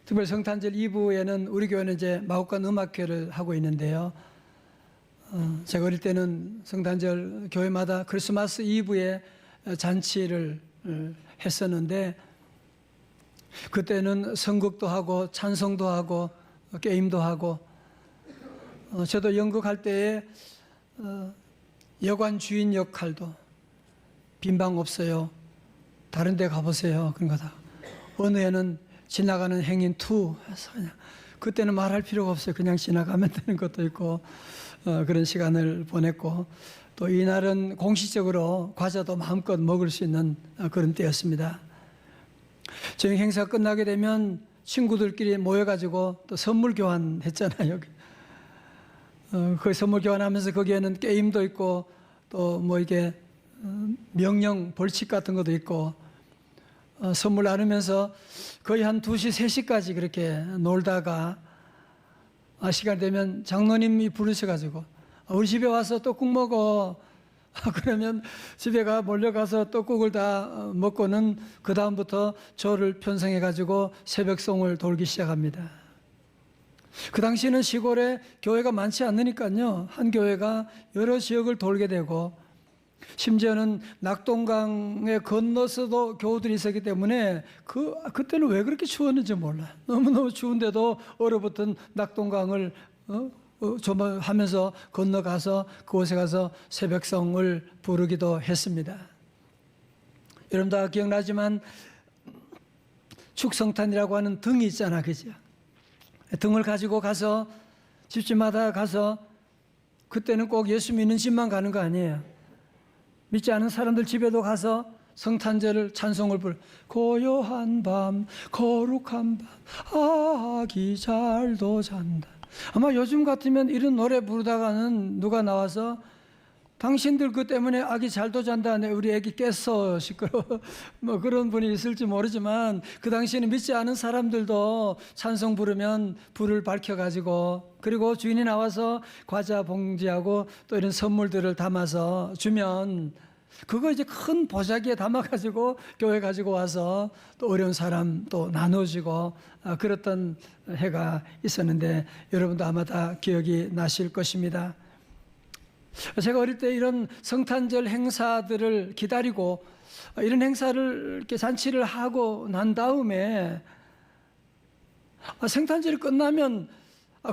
특별히 성탄절 2부에는 우리 교회는 이제 마곡간 음악회를 하고 있는데요. 제가 어릴 때는 성탄절 교회마다 크리스마스 이브에 잔치를 했었는데, 그때는 선곡도 하고 찬송도 하고 게임도 하고, 저도 연극할 때에 여관 주인 역할도 빈방 없어요, 다른 데 가보세요, 그런 거다. 어느 해는 지나가는 행인 2 해서 그냥 그때는 말할 필요가 없어요. 그냥 지나가면 되는 것도 있고, 그런 시간을 보냈고, 또 이날은 공식적으로 과자도 마음껏 먹을 수 있는 그런 때였습니다. 저희 행사 끝나게 되면 친구들끼리 모여가지고 또 선물 교환했잖아요. 그 선물 교환하면서 거기에는 게임도 있고 또 뭐 이게 명령 벌칙 같은 것도 있고, 선물 나누면서 거의 한 2시, 3시까지 그렇게 놀다가 시간 되면 장로님이 부르셔가지고 우리 집에 와서 떡국 먹어. 그러면 집에 몰려가서 떡국을 다 먹고는 그 다음부터 저를 편성해가지고 새벽송을 돌기 시작합니다. 그 당시에는 시골에 교회가 많지 않으니까요, 한 교회가 여러 지역을 돌게 되고, 심지어는 낙동강에 건너서도 교우들이 있었기 때문에 그때는 왜 그렇게 추웠는지 몰라. 너무너무 추운데도 얼어붙은 낙동강을 조망하면서 건너가서 그곳에 가서 새벽성을 부르기도 했습니다. 여러분 다 기억나지만 축성탄이라고 하는 등이 있잖아, 그죠? 등을 가지고 가서 집집마다 가서, 그때는 꼭 예수 믿는 집만 가는 거 아니에요. 믿지 않은 사람들 집에도 가서 성탄절을 찬송을 고요한 밤 거룩한 밤 아기 잘도 잔다. 아마 요즘 같으면 이런 노래 부르다가는 누가 나와서 당신들 그 때문에 아기 잘도 잔다네, 우리 아기 깼어, 시끄러워, 뭐 그런 분이 있을지 모르지만, 그 당시에는 믿지 않은 사람들도 찬송 부르면 불을 밝혀가지고, 그리고 주인이 나와서 과자 봉지하고 또 이런 선물들을 담아서 주면 그거 이제 큰 보자기에 담아가지고 교회 가지고 와서 또 어려운 사람 또 나눠주고, 그랬던 해가 있었는데 여러분도 아마 다 기억이 나실 것입니다. 제가 어릴 때 이런 성탄절 행사들을 기다리고, 이런 행사를 이렇게 잔치를 하고 난 다음에 성탄절이 끝나면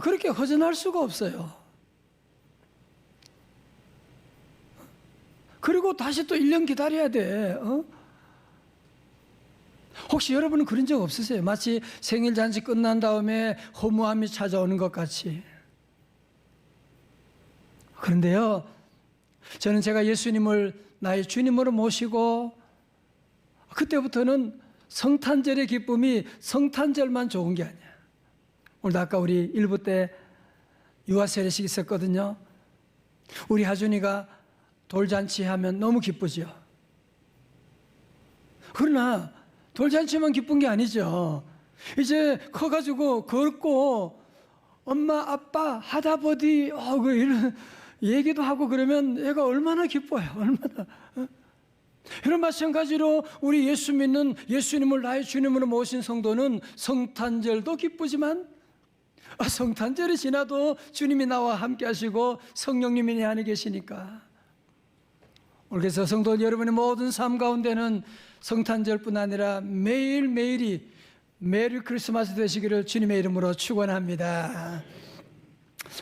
그렇게 허전할 수가 없어요. 그리고 다시 또 1년 기다려야 돼. 혹시 여러분은 그런 적 없으세요? 마치 생일 잔치 끝난 다음에 허무함이 찾아오는 것 같이. 그런데요, 저는 제가 예수님을 나의 주님으로 모시고 그때부터는 성탄절의 기쁨이 성탄절만 좋은 게 아니야. 오늘 아까 우리 1부 때 유아세례식 있었거든요. 우리 하준이가 돌잔치 하면 너무 기쁘죠. 그러나 돌잔치만 기쁜 게 아니죠. 이제 커가지고 걷고 엄마, 아빠, 하다버디 이런 얘기도 하고 그러면 애가 얼마나 기뻐요. 얼마나. 이런 마찬가지로 우리 예수 믿는 예수님을 나의 주님으로 모신 성도는 성탄절도 기쁘지만 성탄절이 지나도 주님이 나와 함께 하시고 성령님이 내 안에 계시니까, 그래서 성도 여러분의 모든 삶 가운데는 성탄절뿐 아니라 매일매일이 메리 크리스마스 되시기를 주님의 이름으로 축원합니다.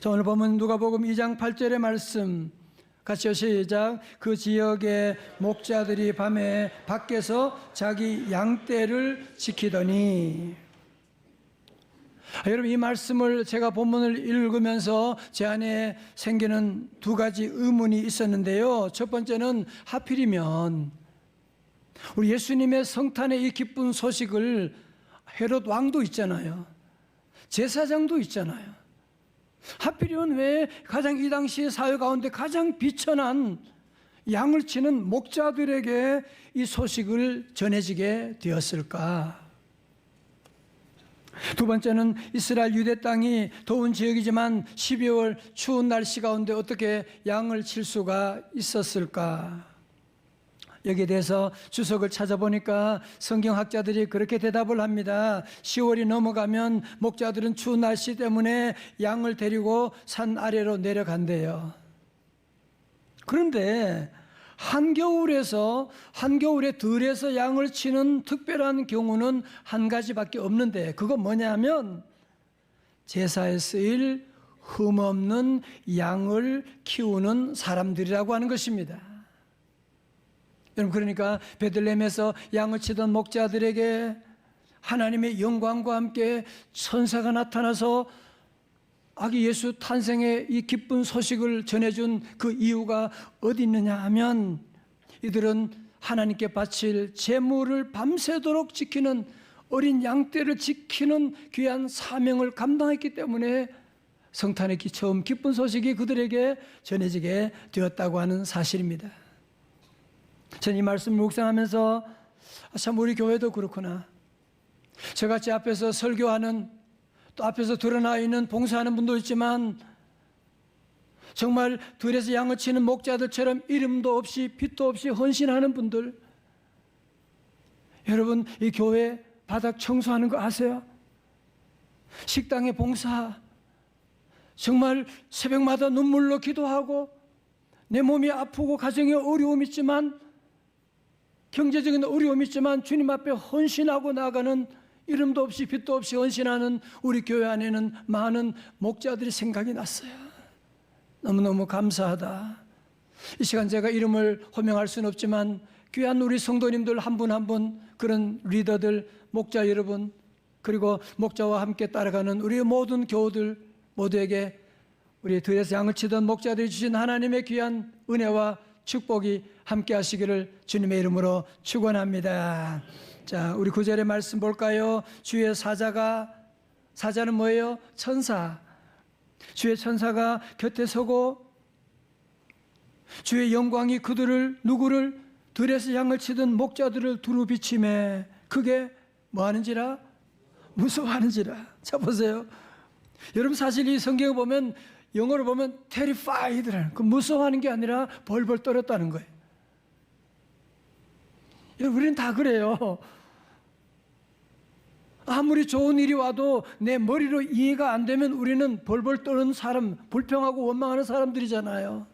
자, 오늘 보면 누가복음 2장 8절의 말씀 같이요, 시작. 그 지역의 목자들이 밤에 밖에서 자기 양떼를 지키더니. 여러분, 이 말씀을 제가 본문을 읽으면서 제 안에 생기는 2가지 의문이 있었는데요. 첫 번째는 하필이면 우리 예수님의 성탄의 이 기쁜 소식을 헤롯 왕도 있잖아요, 제사장도 있잖아요. 하필이면 왜 가장 이 당시의 사회 가운데 가장 비천한 양을 치는 목자들에게 이 소식을 전해지게 되었을까? 두 번째는 이스라엘 유대 땅이 더운 지역이지만 12월 추운 날씨 가운데 어떻게 양을 칠 수가 있었을까? 여기에 대해서 주석을 찾아보니까 성경학자들이 그렇게 대답을 합니다. 10월이 넘어가면 목자들은 추운 날씨 때문에 양을 데리고 산 아래로 내려간대요. 그런데 한겨울에 들에서 양을 치는 특별한 경우는 한 가지밖에 없는데, 그건 뭐냐면 제사에 쓰일 흠없는 양을 키우는 사람들이라고 하는 것입니다. 여러분, 그러니까 베들레헴에서 양을 치던 목자들에게 하나님의 영광과 함께 천사가 나타나서 아기 예수 탄생의 이 기쁜 소식을 전해준 그 이유가 어디 있느냐 하면, 이들은 하나님께 바칠 제물을 밤새도록 지키는, 어린 양떼를 지키는 귀한 사명을 감당했기 때문에 성탄의 처음 기쁜 소식이 그들에게 전해지게 되었다고 하는 사실입니다. 저는 이 말씀을 묵상하면서 참 우리 교회도 그렇구나. 저같이 앞에서 설교하는, 또 앞에서 드러나 있는 봉사하는 분도 있지만, 정말 들에서 양을 치는 목자들처럼 이름도 없이 빛도 없이 헌신하는 분들, 여러분, 이 교회 바닥 청소하는 거 아세요? 식당에 봉사, 정말 새벽마다 눈물로 기도하고, 내 몸이 아프고 가정에 어려움이 있지만, 경제적인 어려움이 있지만 주님 앞에 헌신하고 나가는, 이름도 없이 빛도 없이 헌신하는 우리 교회 안에는 많은 목자들이 생각이 났어요. 너무너무 감사하다. 이 시간 제가 이름을 호명할 수는 없지만 귀한 우리 성도님들 한 분 한 분, 그런 리더들, 목자 여러분, 그리고 목자와 함께 따라가는 우리 모든 교우들 모두에게 우리 들에서 양을 치던 목자들이 주신 하나님의 귀한 은혜와 축복이 함께 하시기를 주님의 이름으로 축원합니다. 자, 우리 9절의 말씀 볼까요? 주의 사자는 뭐예요? 천사. 주의 천사가 곁에 서고 주의 영광이 누구를 들에서 양을 치던 목자들을 두루 비치매 그게 뭐 하는지라? 무서워하는지라. 자, 보세요. 여러분, 사실 이 성경을 보면, 영어로 보면 terrified라는, 그 무서워하는 게 아니라 벌벌 떨었다는 거예요. 여러분, 우리는 다 그래요. 아무리 좋은 일이 와도 내 머리로 이해가 안 되면 우리는 벌벌 떠는 사람, 불평하고 원망하는 사람들이잖아요.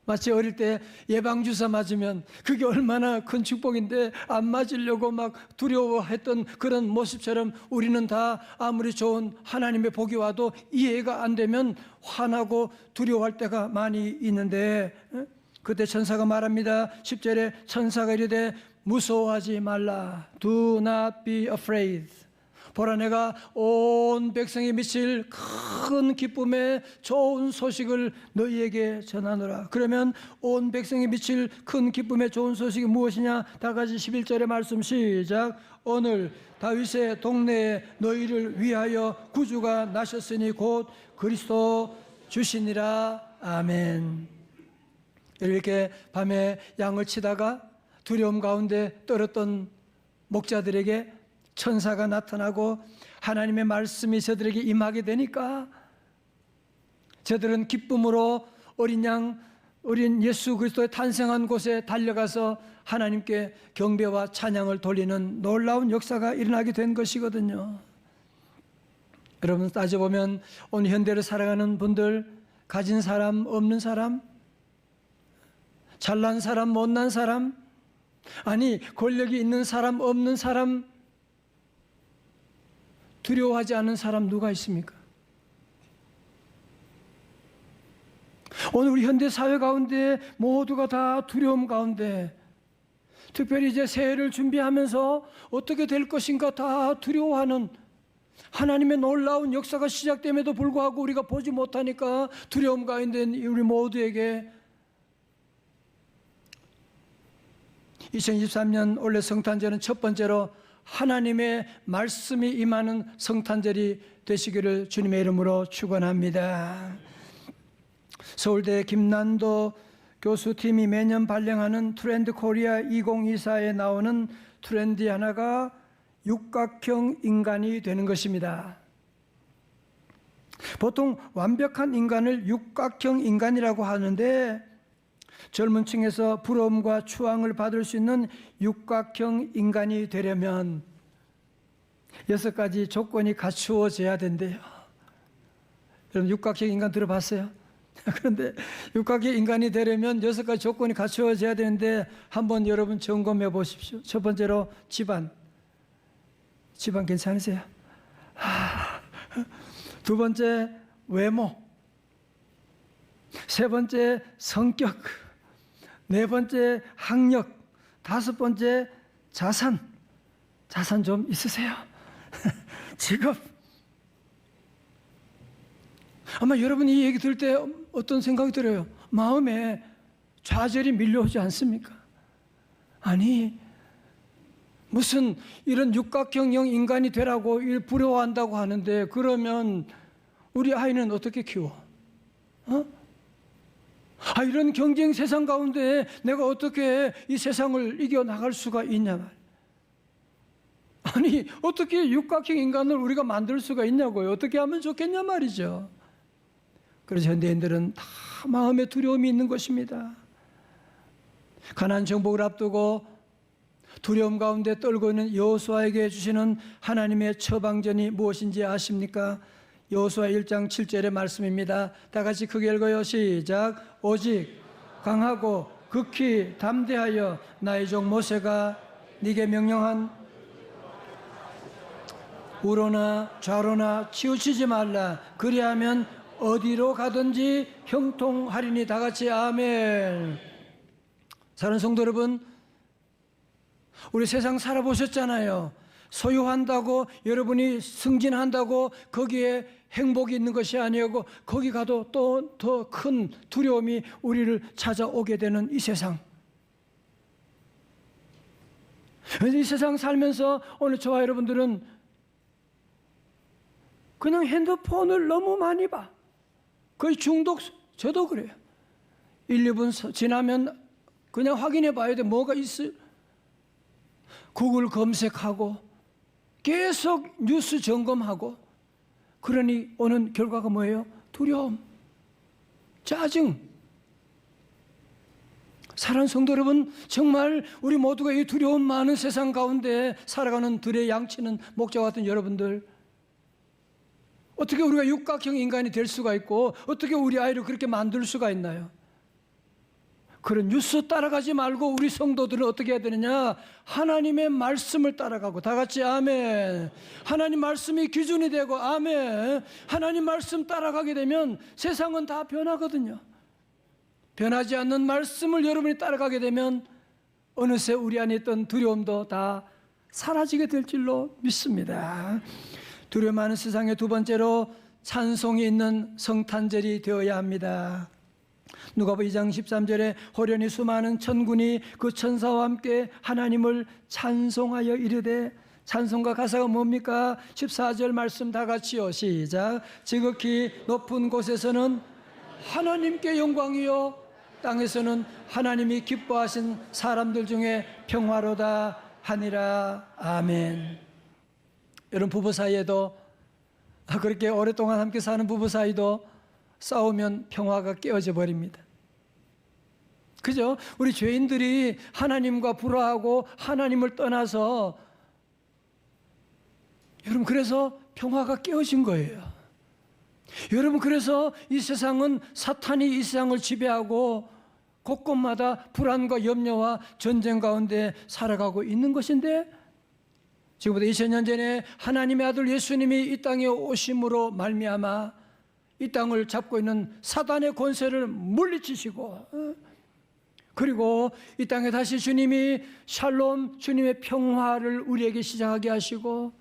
마치 어릴 때 예방주사 맞으면 그게 얼마나 큰 축복인데 안 맞으려고 막 두려워했던 그런 모습처럼, 우리는 다 아무리 좋은 하나님의 복이 와도 이해가 안 되면 화나고 두려워할 때가 많이 있는데, 그때 천사가 말합니다. 10절에 천사가 이르되 무서워하지 말라. Do not be afraid. 보라, 내가 온 백성이 미칠 큰 기쁨의 좋은 소식을 너희에게 전하노라. 그러면 온 백성이 미칠 큰 기쁨의 좋은 소식이 무엇이냐? 다 같이 11절의 말씀 시작. 오늘 다윗의 동네에 너희를 위하여 구주가 나셨으니 곧 그리스도 주시니라. 아멘. 이렇게 밤에 양을 치다가 두려움 가운데 떨었던 목자들에게 천사가 나타나고 하나님의 말씀이 저들에게 임하게 되니까 저들은 기쁨으로 어린 예수 그리스도의 탄생한 곳에 달려가서 하나님께 경배와 찬양을 돌리는 놀라운 역사가 일어나게 된 것이거든요. 여러분, 따져보면 오늘 현대를 살아가는 분들, 가진 사람, 없는 사람, 잘난 사람, 못난 사람, 아니 권력이 있는 사람, 없는 사람, 두려워하지 않는 사람 누가 있습니까? 오늘 우리 현대 사회 가운데 모두가 다 두려움 가운데, 특별히 이제 새해를 준비하면서 어떻게 될 것인가 다 두려워하는, 하나님의 놀라운 역사가 시작됨에도 불구하고 우리가 보지 못하니까 두려움 가운데 우리 모두에게 2023년 올해 성탄절은 첫 번째로 하나님의 말씀이 임하는 성탄절이 되시기를 주님의 이름으로 축원합니다. 서울대 김난도 교수팀이 매년 발행하는 트렌드 코리아 2024에 나오는 트렌드 하나가 육각형 인간이 되는 것입니다. 보통 완벽한 인간을 육각형 인간이라고 하는데, 젊은 층에서 부러움과 추앙을 받을 수 있는 육각형 인간이 되려면 6가지 조건이 갖추어져야 된대요. 여러분 육각형 인간 들어봤어요? 그런데 육각형 인간이 되려면 6가지 조건이 갖추어져야 되는데 한번 여러분 점검해 보십시오. 첫 번째로 집안 괜찮으세요? 두 번째 외모, 세 번째 성격, 네 번째 학력, 다섯 번째 자산 좀 있으세요? 직업. 아마 여러분이 이 얘기 들을 때 어떤 생각이 들어요? 마음에 좌절이 밀려오지 않습니까? 아니, 무슨 이런 육각형형 인간이 되라고 부러워한다고 하는데 그러면 우리 아이는 어떻게 키워? 이런 경쟁 세상 가운데 내가 어떻게 이 세상을 이겨나갈 수가 있냐 말. 아니 어떻게 육각형 인간을 우리가 만들 수가 있냐고요. 어떻게 하면 좋겠냐 말이죠. 그래서 현대인들은 다 마음에 두려움이 있는 것입니다. 가나안 정복을 앞두고 두려움 가운데 떨고 있는 여호수아에게 주시는 하나님의 처방전이 무엇인지 아십니까? 여호수아 1장 7절의 말씀입니다. 다 같이 크게 읽어요. 시작. 오직 강하고 극히 담대하여 나의 종 모세가 네게 명령한 우로나 좌로나 치우치지 말라. 그리하면 어디로 가든지 형통하리니. 다 같이 아멘. 사랑하는 성도 여러분, 우리 세상 살아보셨잖아요. 소유한다고 여러분이 승진한다고 거기에 행복이 있는 것이 아니고 거기 가도 또 더 큰 두려움이 우리를 찾아오게 되는 이 세상. 이 세상 살면서 오늘 저와 여러분들은 그냥 핸드폰을 너무 많이 봐. 거의 중독. 저도 그래요. 1, 2분 지나면 그냥 확인해 봐야 돼. 뭐가 있어요. 구글 검색하고 계속 뉴스 점검하고. 그러니 오는 결과가 뭐예요? 두려움, 짜증. 사랑하는 성도 여러분, 정말 우리 모두가 이 두려움 많은 세상 가운데 살아가는 들의 양치는 목자와 같은 여러분들, 어떻게 우리가 육각형 인간이 될 수가 있고 어떻게 우리 아이를 그렇게 만들 수가 있나요? 그런 뉴스 따라가지 말고 우리 성도들은 어떻게 해야 되느냐? 하나님의 말씀을 따라가고. 다 같이 아멘. 하나님 말씀이 기준이 되고 아멘. 하나님 말씀 따라가게 되면 세상은 다 변하거든요. 변하지 않는 말씀을 여러분이 따라가게 되면 어느새 우리 안에 있던 두려움도 다 사라지게 될 줄로 믿습니다. 두려움 많은 세상의 두 번째로 찬송이 있는 성탄절이 되어야 합니다. 누가복음 2장 13절에 호련히 수많은 천군이 그 천사와 함께 하나님을 찬송하여 이르되. 찬송가 가사가 뭡니까? 14절 말씀 다 같이요. 시작. 지극히 높은 곳에서는 하나님께 영광이요 땅에서는 하나님이 기뻐하신 사람들 중에 평화로다 하니라. 아멘. 여러분, 부부 사이에도 그렇게 오랫동안 함께 사는 부부 사이도 싸우면 평화가 깨어져 버립니다. 그죠? 우리 죄인들이 하나님과 불화하고 하나님을 떠나서 여러분 그래서 평화가 깨어진 거예요. 여러분 그래서 이 세상은 사탄이 이 세상을 지배하고 곳곳마다 불안과 염려와 전쟁 가운데 살아가고 있는 것인데 지금부터 2000년 전에 하나님의 아들 예수님이 이 땅에 오심으로 말미암아 이 땅을 잡고 있는 사단의 권세를 물리치시고 그리고 이 땅에 다시 주님이 샬롬, 주님의 평화를 우리에게 시작하게 하시고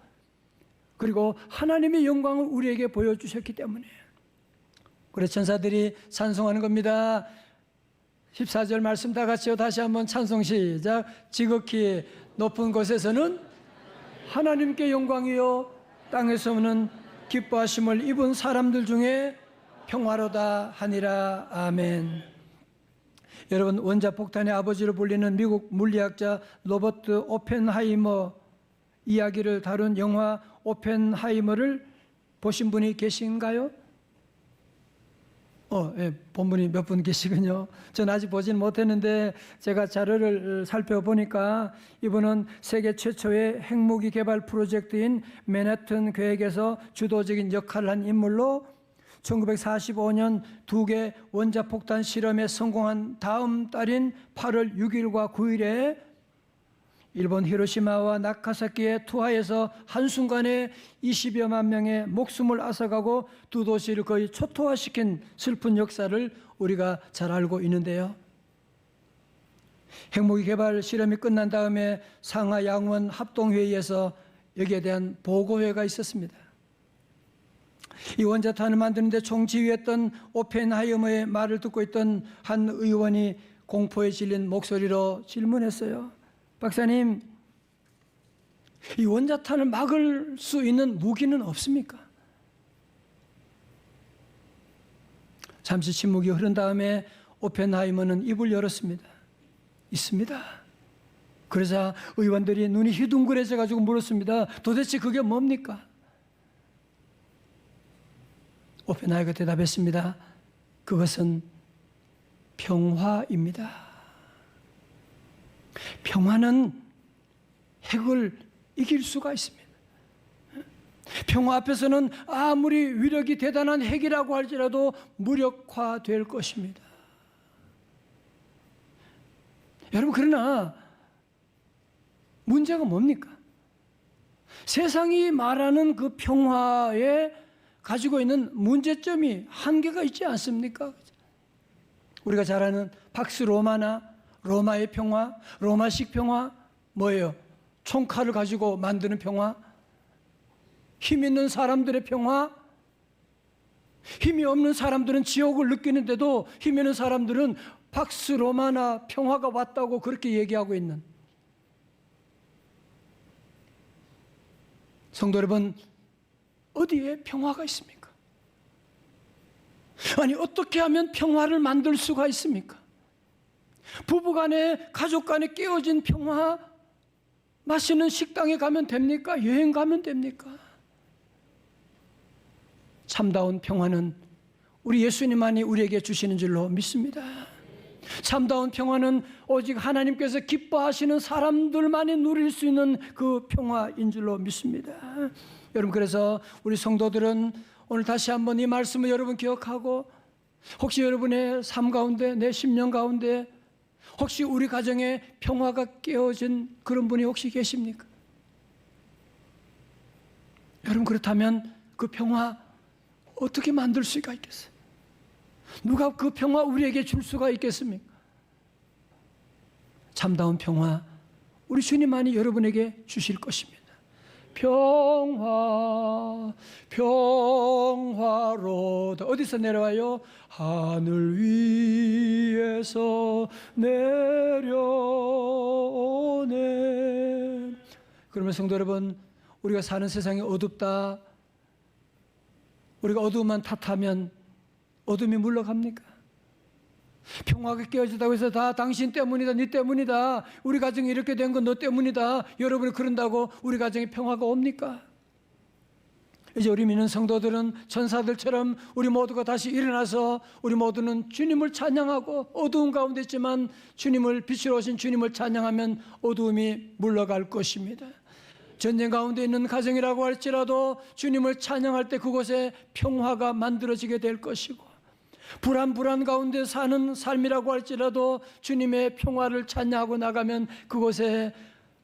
그리고 하나님의 영광을 우리에게 보여주셨기 때문에 그래서 천사들이 찬송하는 겁니다. 14절 말씀 다 같이요. 다시 한번 찬송 시작. 지극히 높은 곳에서는 하나님께 영광이요 땅에서는 기뻐하심을 입은 사람들 중에 평화로다 하니라. 아멘. 여러분, 원자폭탄의 아버지로 불리는 미국 물리학자 로버트 오펜하이머 이야기를 다룬 영화 오펜하이머를 보신 분이 계신가요? 예, 본분이 몇 분 계시군요. 저는 아직 보진 못했는데 제가 자료를 살펴보니까 이분은 세계 최초의 핵무기 개발 프로젝트인 맨해튼 계획에서 주도적인 역할을 한 인물로 1945년 2개 원자폭탄 실험에 성공한 다음 달인 8월 6일과 9일에 일본 히로시마와 나카사키의 투하에서 한순간에 20여만 명의 목숨을 앗아가고 두 도시를 거의 초토화시킨 슬픈 역사를 우리가 잘 알고 있는데요. 핵무기 개발 실험이 끝난 다음에 상하 양원 합동회의에서 여기에 대한 보고회가 있었습니다. 이 원자탄을 만드는데 총지휘했던 오펜하이머의 말을 듣고 있던 한 의원이 공포에 질린 목소리로 질문했어요. 박사님, 이 원자탄을 막을 수 있는 무기는 없습니까? 잠시 침묵이 흐른 다음에 오펜하이머는 입을 열었습니다. 있습니다. 그러자 의원들이 눈이 휘둥그레져 가지고 물었습니다. 도대체 그게 뭡니까? 오펜하이머가 대답했습니다. 그것은 평화입니다. 평화는 핵을 이길 수가 있습니다. 평화 앞에서는 아무리 위력이 대단한 핵이라고 할지라도 무력화될 것입니다. 여러분, 그러나 문제가 뭡니까? 세상이 말하는 그 평화에 가지고 있는 문제점이 한계가 있지 않습니까? 우리가 잘 아는 팍스 로마나 로마의 평화, 로마식 평화, 뭐예요? 총칼을 가지고 만드는 평화, 힘 있는 사람들의 평화, 힘이 없는 사람들은 지옥을 느끼는데도 힘 있는 사람들은 팍스 로마나 평화가 왔다고 그렇게 얘기하고 있는, 성도 여러분, 어디에 평화가 있습니까? 아니, 어떻게 하면 평화를 만들 수가 있습니까? 부부간에, 가족간에 깨어진 평화, 맛있는 식당에 가면 됩니까? 여행 가면 됩니까? 참다운 평화는 우리 예수님만이 우리에게 주시는 줄로 믿습니다. 참다운 평화는 오직 하나님께서 기뻐하시는 사람들만이 누릴 수 있는 그 평화인 줄로 믿습니다. 여러분, 그래서 우리 성도들은 오늘 다시 한번 이 말씀을 여러분 기억하고, 혹시 여러분의 삶 가운데, 내 10년 가운데 혹시 우리 가정에 평화가 깨어진 그런 분이 혹시 계십니까? 여러분, 그렇다면 그 평화 어떻게 만들 수가 있겠어요? 누가 그 평화 우리에게 줄 수가 있겠습니까? 참다운 평화 우리 주님만이 여러분에게 주실 것입니다. 평화, 평화로다. 어디서 내려와요? 하늘 위에서 내려오네. 그러면 성도 여러분, 우리가 사는 세상이 어둡다, 우리가 어두움만 탓하면 어둠이 물러갑니까? 평화가 깨어지다고 해서 다 당신 때문이다, 네 때문이다, 우리 가정이 이렇게 된 건 너 때문이다, 여러분이 그런다고 우리 가정에 평화가 옵니까? 이제 우리 믿는 성도들은 천사들처럼 우리 모두가 다시 일어나서 우리 모두는 주님을 찬양하고, 어두운 가운데 있지만 주님을, 빛으로 오신 주님을 찬양하면 어두움이 물러갈 것입니다. 전쟁 가운데 있는 가정이라고 할지라도 주님을 찬양할 때 그곳에 평화가 만들어지게 될 것이고, 불안 가운데 사는 삶이라고 할지라도 주님의 평화를 찬양하고 나가면 그곳에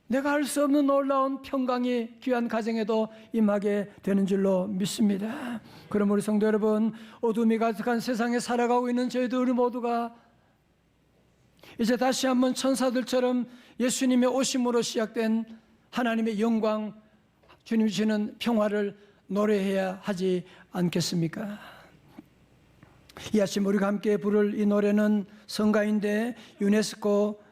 내가 할 수 없는 놀라운 평강이 귀한 가정에도 임하게 되는 줄로 믿습니다. 그럼 우리 성도 여러분, 어둠이 가득한 세상에 살아가고 있는 저희들 모두가 이제 다시 한번 천사들처럼 예수님의 오심으로 시작된 하나님의 영광, 주님 주시는 평화를 노래해야 하지 않겠습니까? 이 아침 우리가 함께 부를 이 노래는 성가인데 유네스코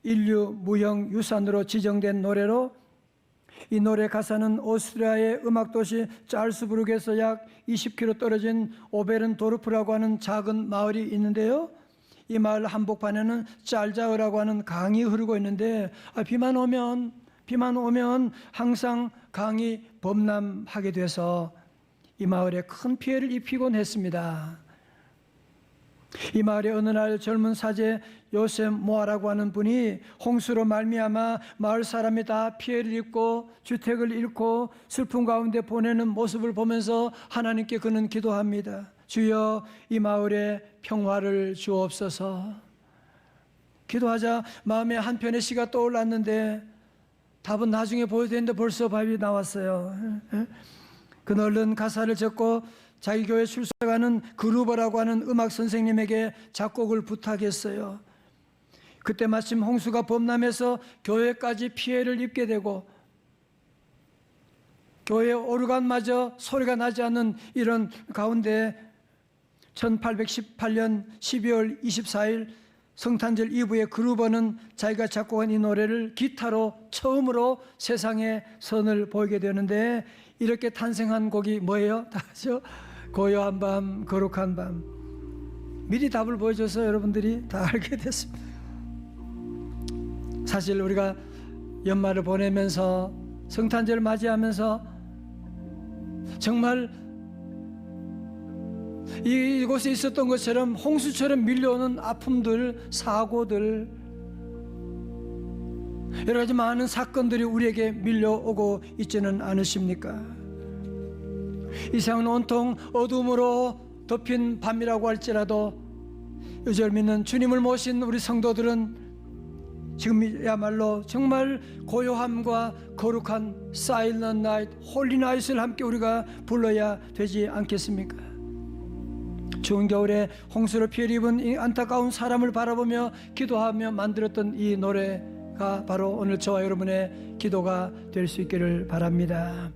인류 무형 유산으로 지정된 노래로, 이 노래 가사는 오스트리아의 음악도시 짤스부르크에서 약 20km 떨어진 오베른도르프라고 하는 작은 마을이 있는데요, 이 마을 한복판에는 짤자흐라고 하는 강이 흐르고 있는데, 비만 오면 항상 강이 범람하게 돼서 이 마을에 큰 피해를 입히곤 했습니다. 이 마을에 어느 날 젊은 사제 요셉 모아라고 하는 분이 홍수로 말미암아 마을 사람이 다 피해를 입고 주택을 잃고 슬픔 가운데 보내는 모습을 보면서 하나님께 그는 기도합니다. 주여, 이 마을에 평화를 주옵소서. 기도하자 마음에 한편의 시가 떠올랐는데 답은 나중에 보여야 되는데 벌써 답이 나왔어요. 그는 얼른 가사를 적고 자기 교회 출석하는 그루버라고 하는 음악 선생님에게 작곡을 부탁했어요. 그때 마침 홍수가 범람해서 교회까지 피해를 입게 되고 교회 오르간마저 소리가 나지 않는 이런 가운데 1818년 12월 24일 성탄절 이브에 그루버는 자기가 작곡한 이 노래를 기타로 처음으로 세상에 선을 보이게 되는데, 이렇게 탄생한 곡이 뭐예요? 다 아죠? 고요한 밤, 거룩한 밤. 미리 답을 보여줘서 여러분들이 다 알게 됐습니다. 사실 우리가 연말을 보내면서 성탄절을 맞이하면서 정말 이곳에 있었던 것처럼 홍수처럼 밀려오는 아픔들, 사고들, 여러 가지 많은 사건들이 우리에게 밀려오고 있지는 않으십니까? 이 세상은 온통 어둠으로 덮인 밤이라고 할지라도 요절 믿는 주님을 모신 우리 성도들은 지금이야말로 정말 고요함과 거룩한 Silent Night, Holy Night을 함께 우리가 불러야 되지 않겠습니까? 추운 겨울에 홍수로 피해를 입은 이 안타까운 사람을 바라보며 기도하며 만들었던 이 노래가 바로 오늘 저와 여러분의 기도가 될 수 있기를 바랍니다.